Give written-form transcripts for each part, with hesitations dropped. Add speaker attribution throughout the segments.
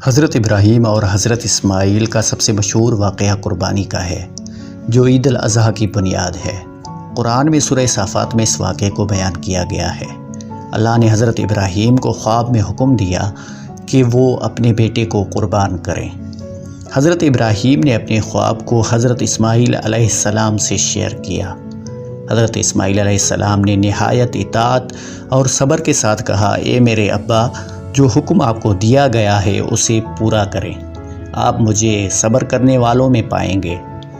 Speaker 1: حضرت ابراہیم اور حضرت اسماعیل کا سب سے مشہور واقعہ قربانی کا ہے، جو عید الاضحیٰ کی بنیاد ہے۔ قرآن میں سورہ صافات میں اس واقعے کو بیان کیا گیا ہے۔ اللہ نے حضرت ابراہیم کو خواب میں حکم دیا کہ وہ اپنے بیٹے کو قربان کریں۔ حضرت ابراہیم نے اپنے خواب کو حضرت اسماعیل علیہ السلام سے شیئر کیا۔ حضرت اسماعیل علیہ السلام نے نہایت اطاعت اور صبر کے ساتھ کہا، اے میرے ابا، جو حکم آپ کو دیا گیا ہے اسے پورا کریں، آپ مجھے صبر کرنے والوں میں پائیں گے۔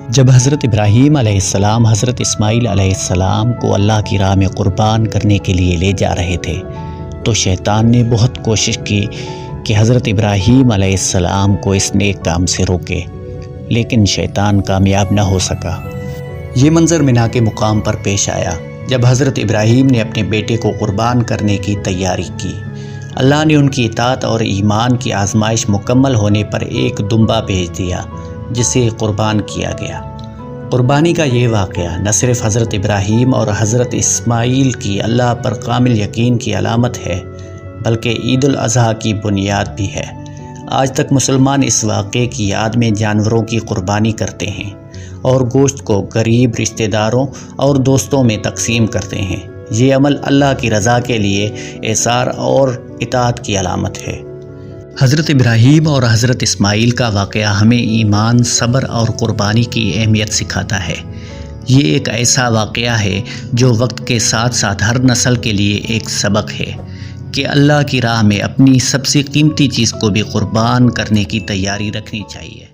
Speaker 1: جب حضرت ابراہیم علیہ السلام حضرت اسماعیل علیہ السلام کو اللہ کی راہ میں قربان کرنے کے لیے لے جا رہے تھے تو شیطان نے بہت کوشش کی کہ حضرت ابراہیم علیہ السلام کو اس نیک کام سے روکے، لیکن شیطان کامیاب نہ ہو سکا۔ یہ منظر منا کے مقام پر پیش آیا جب حضرت ابراہیم نے اپنے بیٹے کو قربان کرنے کی تیاری کی۔ اللہ نے ان کی اطاعت اور ایمان کی آزمائش مکمل ہونے پر ایک دمبا بھیج دیا جسے قربان کیا گیا۔ قربانی کا یہ واقعہ نہ صرف حضرت ابراہیم اور حضرت اسماعیل کی اللہ پر کامل یقین کی علامت ہے، بلکہ عید الاضحیٰ کی بنیاد بھی ہے۔ آج تک مسلمان اس واقعے کی یاد میں جانوروں کی قربانی کرتے ہیں اور گوشت کو غریب رشتہ داروں اور دوستوں میں تقسیم کرتے ہیں۔ یہ عمل اللہ کی رضا کے لیے ایثار اور اطاعت کی علامت ہے۔ حضرت ابراہیم اور حضرت اسماعیل کا واقعہ ہمیں ایمان، صبر اور قربانی کی اہمیت سکھاتا ہے۔ یہ ایک ایسا واقعہ ہے جو وقت کے ساتھ ساتھ ہر نسل کے لیے ایک سبق ہے کہ اللہ کی راہ میں اپنی سب سے قیمتی چیز کو بھی قربان کرنے کی تیاری رکھنی چاہیے۔